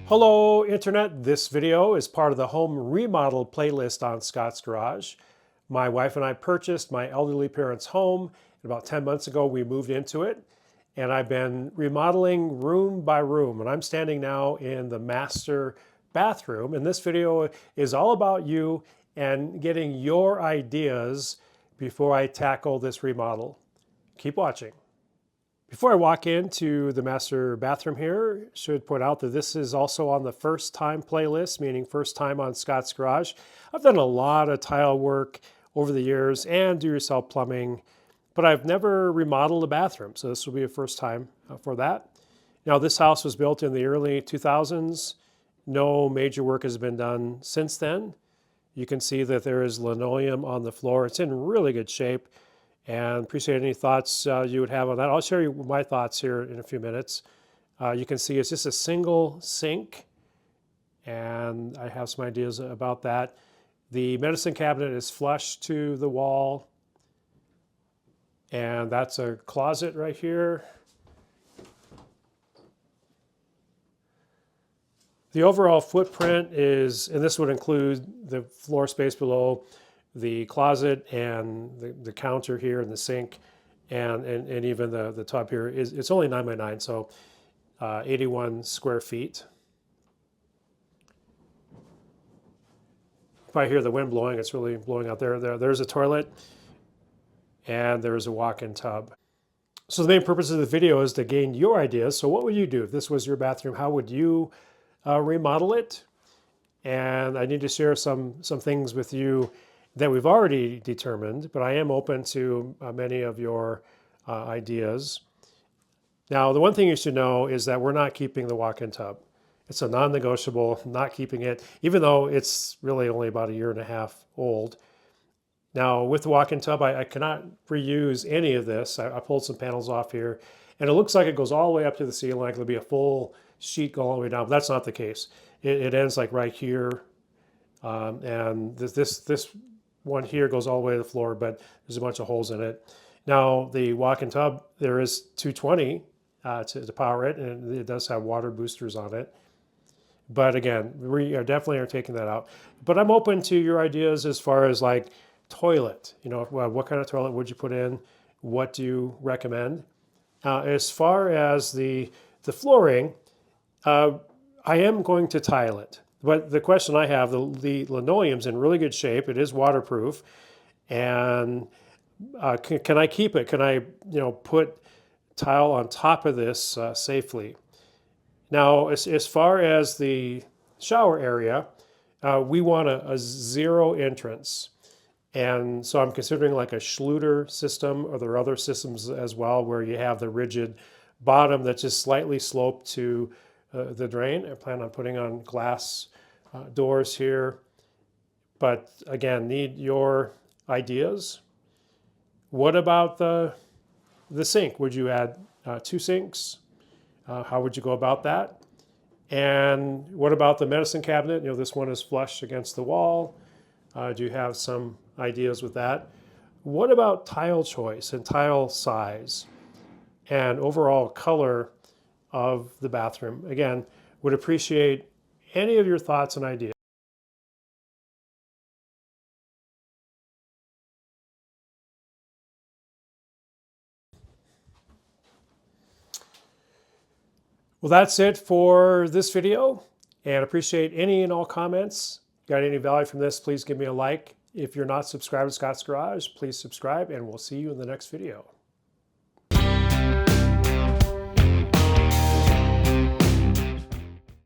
Hello Internet, this video is part of the home remodel playlist on Scott's Garage. My wife and I purchased my elderly parents' home, and about 10 months ago we moved into it, and I've been remodeling room by room, and I'm standing now in the master bathroom, and this video is all about you and getting your ideas before I tackle this remodel. Keep watching. Before I walk into the master bathroom here, I should point out that this is also on the first time playlist, meaning first time on Scott's Garage. I've done a lot of tile work over the years and do-yourself plumbing, but I've never remodeled a bathroom, so this will be a first time for that. Now, this house was built in the early 2000s. No major work has been done since then. You can see that there is linoleum on the floor. It's in really good shape. And appreciate any thoughts you would have on that. I'll share you my thoughts here in a few minutes. You can see it's just a single sink, and I have some ideas about that. The medicine cabinet is flush to the wall, and that's a closet right here. The overall footprint is, and this would include the floor space below, the closet and the counter here and the sink and even the tub here it's only 9 by 9, so 81 square feet. If I hear the wind blowing, it's really blowing out there. There's a toilet and there's a walk-in tub. So the main purpose of the video is to gain your ideas. So what would you do if this was your bathroom? How would you remodel it? And I need to share some things with you that we've already determined, but I am open to many of your ideas. Now, the one thing you should know is that we're not keeping the walk-in tub. It's a non-negotiable, not keeping it, even though it's really only about 1.5 years old. Now, with the walk-in tub, I cannot reuse any of this. I pulled some panels off here, and it looks like it goes all the way up to the ceiling, like there'll be a full sheet going all the way down, but that's not the case. It ends like right here, and this one here goes all the way to the floor, but there's a bunch of holes in it. Now, the walk-in tub, there is 220 to power it, and it does have water boosters on it. But again, we definitely are taking that out. But I'm open to your ideas as far as like toilet. You know, what kind of toilet would you put in? What do you recommend? As far as the flooring, I am going to tile it. But the question I have, the linoleum's in really good shape. It is waterproof. And can I keep it? Can I, put tile on top of this safely? Now, as far as the shower area, we want a zero entrance. And so I'm considering like a Schluter system, or there are other systems as well where you have the rigid bottom that's just slightly sloped to the drain. I plan on putting on glass doors here, but again, need your ideas. What about the sink? Would you add 2 sinks? How would you go about that? And what about the medicine cabinet? This one is flush against the wall. Do you have some ideas with that? What about tile choice and tile size and overall color of the bathroom? Again, would appreciate any of your thoughts and ideas. Well, that's it for this video, and appreciate any and all comments. Got any value from this, please give me a like. If you're not subscribed to Scott's Garage, please subscribe, and we'll see you in the next video.